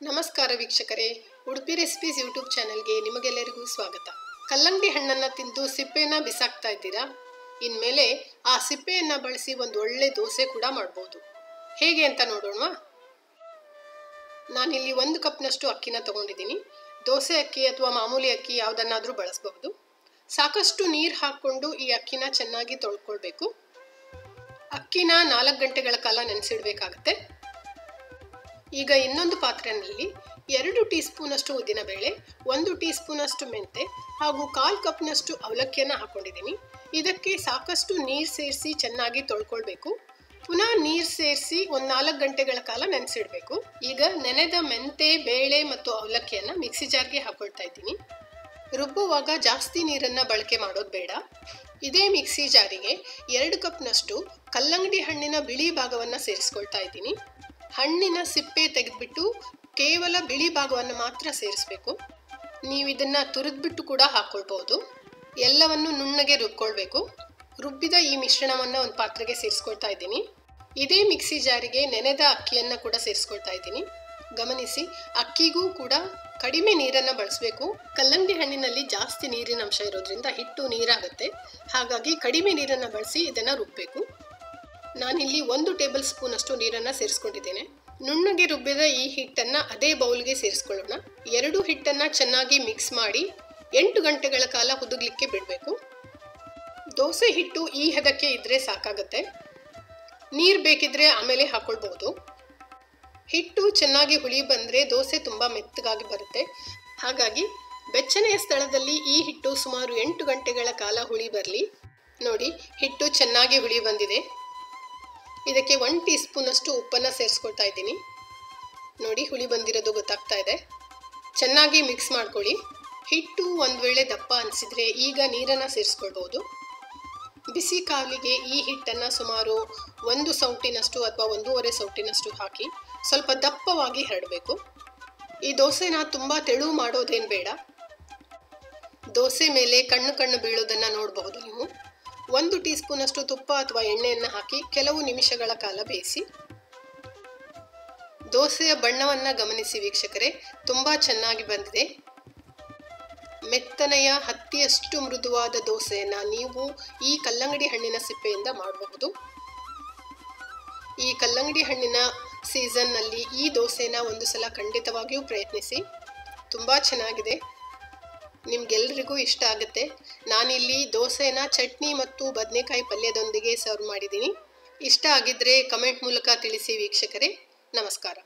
ನಮಸ್ಕಾರ ವೀಕ್ಷಕರೇ, Udupi recipes YouTube ಚಾನೆಲ್ಗೆ ನಿಮಗೆಲ್ಲರಿಗೂ ಸ್ವಾಗತ. ಕಲ್ಲಂಗಡಿ ಹಣ್ಣನ್ನು ತಿಂದು ಸಿಪ್ಪೆಯನ್ನು ಬಿಸಾಕ್ತಾ ಇದ್ದೀರಾ? ಇನ್ಮೇಲೆ ಆ ಸಿಪ್ಪೆಯನ್ನು ಬಳಸಿ ಒಂದು ಒಳ್ಳೆ ದೋಸೆ ಕೂಡ ಮಾಡ್ಬೋದು. ಹೇಗೆ ಅಂತ ನೋಡೋಣ. ನಾನಿಲ್ಲಿ 1 ಕಪ್ನಷ್ಟು ಅಕ್ಕಿನ ತಗೊಂಡಿದ್ದೀನಿ. ದೋಸೆ ಅಕ್ಕಿ ಅಥವಾ ಮಾಮೂಲಿ ಅಕ್ಕಿ ಯಾವುದನ್ನಾದರೂ ಬಳಸಬಹುದು. ಸಾಕಷ್ಟು ನೀರು ಹಾಕ್ಕೊಂಡು ಈ ಅಕ್ಕಿನ ಚೆನ್ನಾಗಿ ತೊಳ್ಕೊಳ್ಬೇಕು. ಅಕ್ಕಿನ 4 ಗಂಟೆಗಳ ಕಾಲ ನೆನೆಸಿಡಬೇಕಾಗತ್ತೆ. ಈಗ ಇನ್ನೊಂದು ಪಾತ್ರೆಯಲ್ಲಿ 2 ಟೀ ಸ್ಪೂನಷ್ಟು ಉದ್ದಿನಬೇಳೆ, 1 ಟೀ ಸ್ಪೂನಷ್ಟು ಮೆಂತೆ ಹಾಗೂ 1/4 ಕಪ್ನಷ್ಟು ಅವಲಕ್ಕಿಯನ್ನು ಹಾಕೊಂಡಿದ್ದೀನಿ. ಇದಕ್ಕೆ ಸಾಕಷ್ಟು ನೀರು ಸೇರಿಸಿ ಚೆನ್ನಾಗಿ ತೊಳ್ಕೊಳ್ಬೇಕು. ಪುನಃ ನೀರು ಸೇರಿಸಿ ಒಂದು 4 ಗಂಟೆಗಳ ಕಾಲ ನೆನೆಸಿಡಬೇಕು. ಈಗ ನೆನೆದ ಮೆಂತೆ, ಬೇಳೆ ಮತ್ತು ಅವಲಕ್ಕಿಯನ್ನು ಮಿಕ್ಸಿ ಜಾರ್ಗೆ ಹಾಕೊಳ್ತಾ ಇದ್ದೀನಿ. ರುಬ್ಬುವಾಗ ಜಾಸ್ತಿ ನೀರನ್ನು ಬಳಕೆ ಮಾಡೋದು ಬೇಡ. ಇದೇ ಮಿಕ್ಸಿ ಜಾರಿಗೆ 2 ಕಪ್ನಷ್ಟು ಕಲ್ಲಂಗಡಿ ಹಣ್ಣಿನ ಬಿಳಿ ಭಾಗವನ್ನು ಸೇರಿಸ್ಕೊಳ್ತಾ ಇದ್ದೀನಿ. ಹಣ್ಣಿನ ಸಿಪ್ಪೆ ತೆಗೆದುಬಿಟ್ಟು ಕೇವಲ ಬಿಳಿ ಭಾಗವನ್ನು ಮಾತ್ರ ಸೇರಿಸಬೇಕು. ನೀವು ಇದನ್ನು ತುರಿದ್ಬಿಟ್ಟು ಕೂಡ ಹಾಕ್ಕೊಳ್ಬೋದು. ಎಲ್ಲವನ್ನು ನುಣ್ಣಗೆ ರುಬ್ಕೊಳ್ಬೇಕು. ರುಬ್ಬಿದ ಈ ಮಿಶ್ರಣವನ್ನು ಒಂದು ಪಾತ್ರೆಗೆ ಸೇರಿಸ್ಕೊಳ್ತಾ ಇದ್ದೀನಿ. ಇದೇ ಮಿಕ್ಸಿ ಜಾರಿಗೆ ನೆನೆದ ಅಕ್ಕಿಯನ್ನು ಕೂಡ ಸೇರಿಸ್ಕೊಳ್ತಾ ಇದ್ದೀನಿ. ಗಮನಿಸಿ, ಅಕ್ಕಿಗೂ ಕೂಡ ಕಡಿಮೆ ನೀರನ್ನು ಬಳಸಬೇಕು. ಕಲ್ಲಂಗಡಿ ಹಣ್ಣಿನಲ್ಲಿ ಜಾಸ್ತಿ ನೀರಿನ ಅಂಶ ಇರೋದ್ರಿಂದ ಹಿಟ್ಟು ನೀರಾಗುತ್ತೆ. ಹಾಗಾಗಿ ಕಡಿಮೆ ನೀರನ್ನು ಬಳಸಿ ಇದನ್ನು ರುಬ್ಬಬೇಕು. ನಾನಿಲ್ಲಿ 1 ಟೇಬಲ್ ಸ್ಪೂನಷ್ಟು ನೀರನ್ನು ಸೇರಿಸ್ಕೊಂಡಿದ್ದೇನೆ. ನುಣ್ಣಗೆ ರುಬ್ಬಿದ ಈ ಹಿಟ್ಟನ್ನು ಅದೇ ಬೌಲ್ಗೆ ಸೇರಿಸ್ಕೊಳ್ಳೋಣ. 2 ಹಿಟ್ಟನ್ನು ಚೆನ್ನಾಗಿ ಮಿಕ್ಸ್ ಮಾಡಿ 8 ಗಂಟೆಗಳ ಕಾಲ ಹುದುಗಲಿಕ್ಕೆ ಬಿಡಬೇಕು. ದೋಸೆ ಹಿಟ್ಟು ಈ ಹದಕ್ಕೆ ಇದ್ದರೆ ಸಾಕಾಗುತ್ತೆ. ನೀರು ಬೇಕಿದ್ರೆ ಆಮೇಲೆ ಹಾಕ್ಕೊಳ್ಬಹುದು. ಹಿಟ್ಟು ಚೆನ್ನಾಗಿ ಹುಳಿ ಬಂದರೆ ದೋಸೆ ತುಂಬ ಮೆತ್ತಗಾಗಿ ಬರುತ್ತೆ. ಹಾಗಾಗಿ ಬೆಚ್ಚನೆಯ ಸ್ಥಳದಲ್ಲಿ ಈ ಹಿಟ್ಟು ಸುಮಾರು 8 ಗಂಟೆಗಳ ಕಾಲ ಹುಳಿ ಬರಲಿ. ನೋಡಿ, ಹಿಟ್ಟು ಚೆನ್ನಾಗಿ ಹುಳಿ ಬಂದಿದೆ. ಇದಕ್ಕೆ 1 ಟೀ ಸ್ಪೂನಷ್ಟು ಉಪ್ಪನ್ನು ಸೇರಿಸ್ಕೊಳ್ತಾ ಇದ್ದೀನಿ. ನೋಡಿ, ಹುಳಿ ಬಂದಿರೋದು ಗೊತ್ತಾಗ್ತಾ ಇದೆ. ಚೆನ್ನಾಗಿ ಮಿಕ್ಸ್ ಮಾಡ್ಕೊಳ್ಳಿ. ಹಿಟ್ಟು ಒಂದು ವೇಳೆ ದಪ್ಪ ಅನಿಸಿದರೆ ಈಗ ನೀರನ್ನು ಸೇರಿಸ್ಕೊಳ್ಬೋದು. ಬಿಸಿ ಕಾಲಿಗೆ ಈ ಹಿಟ್ಟನ್ನು ಸುಮಾರು 1 ಸೌಟಿನಷ್ಟು ಅಥವಾ 1.5 ಸೌಟಿನಷ್ಟು ಹಾಕಿ ಸ್ವಲ್ಪ ದಪ್ಪವಾಗಿ ಹರಡಬೇಕು. ಈ ದೋಸೆನ ತುಂಬ ತೆಳು ಮಾಡೋದೇನು ಬೇಡ. ದೋಸೆ ಮೇಲೆ ಕಣ್ಣು ಬೀಳೋದನ್ನು ನೋಡಬಹುದು ನೀವು. 1 ಟೀ ಸ್ಪೂನಷ್ಟು ತುಪ್ಪ ಅಥವಾ ಎಣ್ಣೆಯನ್ನು ಹಾಕಿ ಕೆಲವು ನಿಮಿಷಗಳ ಕಾಲ ಬೇಯಿಸಿ. ದೋಸೆಯ ಬಣ್ಣವನ್ನು ಗಮನಿಸಿ ವೀಕ್ಷಕರೇ, ತುಂಬ ಚೆನ್ನಾಗಿ ಬಂದಿದೆ. ಮೆತ್ತನೆಯ ಹತ್ತಿಯಷ್ಟು ಮೃದುವಾದ ದೋಸೆಯನ್ನು ನೀವು ಈ ಕಲ್ಲಂಗಡಿ ಹಣ್ಣಿನ ಸಿಪ್ಪೆಯಿಂದ ಮಾಡಬಹುದು. ಈ ಕಲ್ಲಂಗಡಿ ಹಣ್ಣಿನ ಸೀಸನ್ನಲ್ಲಿ ಈ ದೋಸೆನ ಒಂದು ಸಲ ಖಂಡಿತವಾಗಿಯೂ ಪ್ರಯತ್ನಿಸಿ. ತುಂಬ ಚೆನ್ನಾಗಿದೆ, ನಿಮ್ಗೆಲ್ಲರಿಗೂ ಇಷ್ಟ ಆಗುತ್ತೆ. ನಾನಿಲ್ಲಿ ದೋಸೆನ ಚಟ್ನಿ ಮತ್ತು ಬದನೆಕಾಯಿ ಪಲ್ಯದೊಂದಿಗೆ ಸರ್ವ್ ಮಾಡಿದ್ದೀನಿ. ಇಷ್ಟ ಆಗಿದ್ದರೆ ಕಮೆಂಟ್ ಮೂಲಕ ತಿಳಿಸಿ ವೀಕ್ಷಕರೇ. ನಮಸ್ಕಾರ.